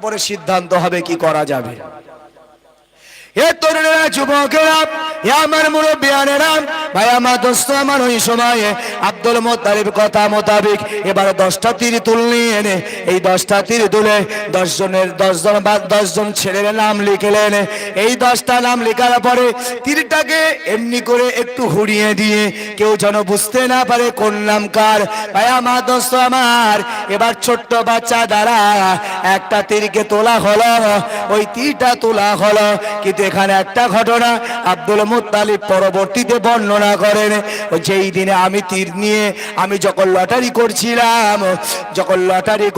পরে সিদ্ধান্ত হবে কি করা যাবে। এ তরুণেরা, যুবকেরা, আমার মুরব্বিয়ানেরা, ভাই আমার দোস্ত, আমার ওই সময়ে আব্দুল মুত্তালিব কথা মোতাবেক এবার 10টা তীর তুললেন। এই 10টা তীর তুলে 10 জন ছেলের নাম লিখলেন। এই 10টা নাম লেখার পরে তীরটাকে এমনি করে একটু হুড়িয়ে দিয়ে কেউ যেন বুঝতে না পারে কোন নাম কার। ভাই আমার দোস্ত আমার, এবার ছোট্ট বাচ্চা দ্বারা একটা তীরকে তোলা হলো। ওই তীরটা তোলা হলো, কিন্তু এখানে একটা ঘটনা আব্দুল মুত্তালিব পরবর্তীতে বর্ণনা করেন। যেই দিনে আমি তীর নিয়ে আমি যখন লটারি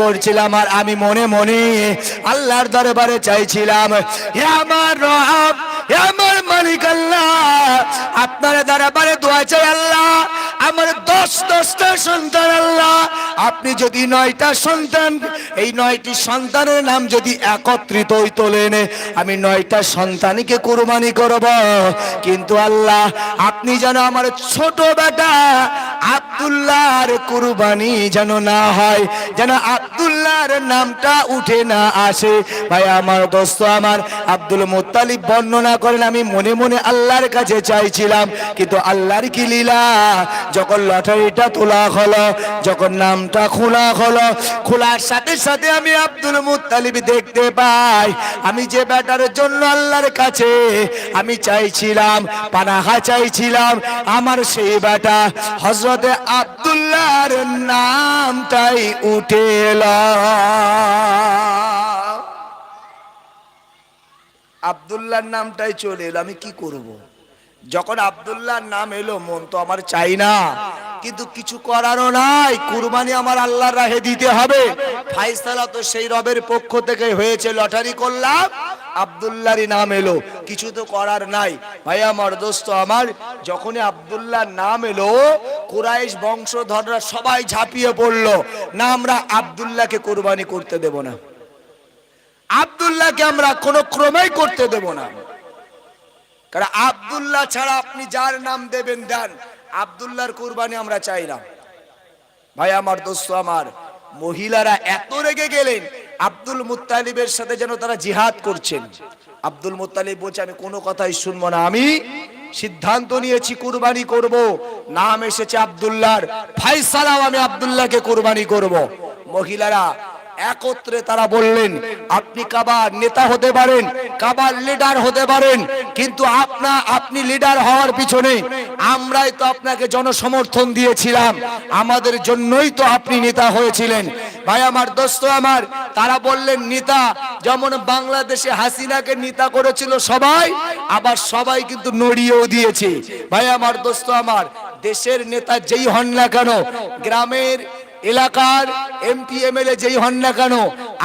করছিলাম আর আমি মনে মনে আল্লাহর দরবারে চাইছিলাম, হে আমার রব, হে আমার মালিক আল্লাহ, আপনার দরবারে দোয়া চাই আল্লাহ, আমার 10টা সন্তান আল্লাহ, আপনি যদি 9টা সন্তান, এই 9টি সন্তানের নাম যদি একত্রিত তোলেন, আমি 9টা সন্তানকে কুরবানি করব। কিন্তু আল্লাহ, আপনি যেন আমার ছোট বেটা আব্দুল্লাহর কুরবানি যেন না হয়, যেন আব্দুল্লাহর নামটা উঠে না আসে। ভাই আমার দোস্ত আমার, আব্দুল মুত্তালিব বর্ণনা করেন, আমি মনে মনে আল্লাহর কাছে চাইছিলাম, কিন্তু আল্লাহর কি লীলা, যখন লটারিটা তোলা হলো, যখন নামটা খোলা হলো, খোলার সাথে সাথে আমি আব্দুল মুত্তালিব দেখতে পাই, আমি যে বেটার জন্য আল্লাহর কাছে আমি চাইছিলাম, পানাহা চাইছিলাম, আমার সেই বেটা হযরতে আব্দুল্লাহর নামটাই উঠে এলো। আব্দুল্লাহর নামটাই চলে এলো। আমি কি করব? যখন আব্দুল্লাহর নাম এলো, মন তো আমার চাই না, কিন্তু কিছু করারও নাই, কুরবানি আমার আল্লাহর রাহে দিতে হবে। ফায়সালা তো সেই রবের পক্ষ থেকে হয়েছে, লটারি করলাম, আব্দুল্লাহরই নাম এলো, কিছু তো করার নাই। ভাই আমার দোস্ত আমার, যখনই আব্দুল্লাহর নাম এলো, কুরাইশ বংশধররা সবাই ঝাঁপিয়ে পড়লো, না আমরা আব্দুল্লাহকে কুরবানি করতে দেব না, আব্দুল্লাহকে আমরা কোনো ক্রমেই করতে দেব না। কারণ আব্দুল্লাহ ছাড়া আপনি যার নাম দেবেন দেন, আব্দুল্লাহর কুরবানি আমরা চাই না। ভাই আমার দোস্ত আমার, মহিলারা এত রেগে গেলেন, আব্দুল মুত্তালিবের সাথে যেন তারা জিহাদ করছেন। আব্দুল মুত্তালিব বলছে, আমি কোনো কথাই শুনবো না, আমি সিদ্ধান্ত নিয়েছি কুরবানি করব, নাম এসেছে আব্দুল্লাহর, ফায়সালাও আমি আব্দুল্লাহকে কুরবানি করব। মহিলারা একত্রে তারা বললেন, আপনি কাবার নেতা হতে পারেন, কাবার লিডার হতে পারেন, কিন্তু আপনি লিডার হওয়ার পিছনে আমরাই তো আপনাকে জনসমর্থন দিয়েছিলাম, আমাদের জন্যই তো আপনি নেতা হয়েছিলেন। ভাই আমার দোস্ত আমার, তারা বললেন নেতা, যেমন বাংলাদেশে হাসিনাকে নেতা করেছিল সবাই, আবার সবাই কিন্তু নড়িয়েও দিয়েছে। ভাই আমার দোস্ত আমার, দেশের নেতা যেই হন না কেন, গ্রামের এলাকার এমপি এমএলএ যেই হন না কেন,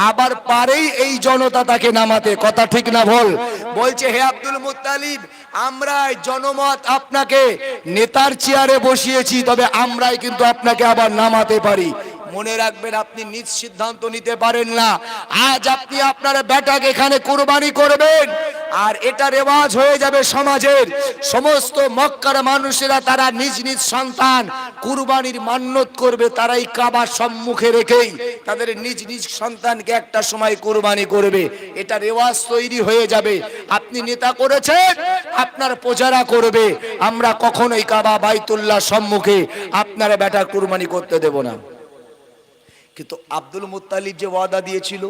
আবার পারেই এই জনতা তাকে নামাতে। কথা ঠিক না ভুল? বলছে, হে আব্দুল মুত্তালিব, আমরাই জনমত আপনাকে নেতার চেয়ারে বসিয়েছি, তবে আমরাই কিন্তু আপনাকে আবার নামাতে পারি। মনে রাখবেন, আপনি নিজ সিদ্ধান্ত নিতে পারেন না। আজ আপনি আপনার বেটাকে এখানে কুরবানি করবেন, আর এটা রেওয়াজ হয়ে যাবে সমাজের। সমস্ত মক্কার মানুষেরা তারা নিজ নিজ সন্তান কুরবানির মান্যত করবে, তারাই কাবার সম্মুখে রেখেই তাদের নিজ নিজ সন্তানকে একটা সময় কুরবানি করবে। এটা রেওয়াজ তৈরি হয়ে যাবে। আপনি নেতা করেছেন, আপনার প্রজারা করবে। আমরা কখনোই কাবা বাইতুল্লাহ সম্মুখে আপনার বেটা কুরবানি করতে দেব না। কিন্তু আব্দুল মুত্তালিব যে ওয়াদা দিয়েছিল,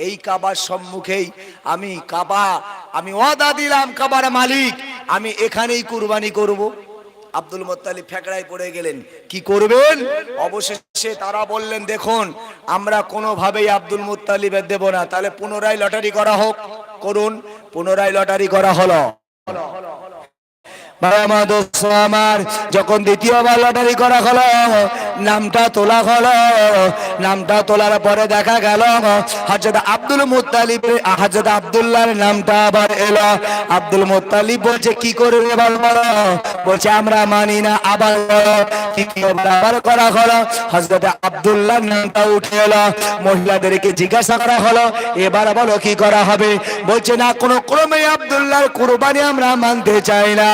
এই কাবার সম্মুখেই আমি ওয়াদা দিলাম, কাবার মালিক, আমি এখানেই কুরবানি করব। আব্দুল মুত্তালিব ফেকড়ায় পড়ে গেলেন, কি করবেন? অবশেষে তারা বললেন, দেখুন, আমরা কোনোভাবেই আব্দুল মুত্তালিবের দেব না, তাহলে পুনরায় লটারি করা হোক। করুন। পুনরায় লটারি করা হলো। আমার যখন দ্বিতীয়বার লটারি করা হলো, নামটা তোলা হলো, নামটা তোলার পরে দেখা গেল হযরত আব্দুল মুত্তালিব, হযরত আব্দুল্লাহর নামটা আবার এলো। আব্দুল মুত্তালিব বলছে, কি করবে বলো? বলছে, আমরা মানি না। আবার আবার করা হলো, হযরত আব্দুল্লাহর নামটা উঠে এলো। মহিলাদেরকে জিজ্ঞাসা করা হলো, এবার বলো কি করা হবে? বলছে, না, কোনো ক্রমে আব্দুল্লাহর কুরবানি আমরা মানতে চাই না,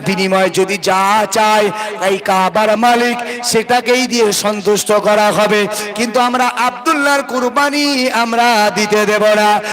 বিনিময় যদি যা চায় এই কাবার মালিক সেটাকেই দিয়ে সন্তুষ্ট করা হবে, কিন্তু আমরা আব্দুল্লাহর কুরবানি আমরা দিতে দেব না।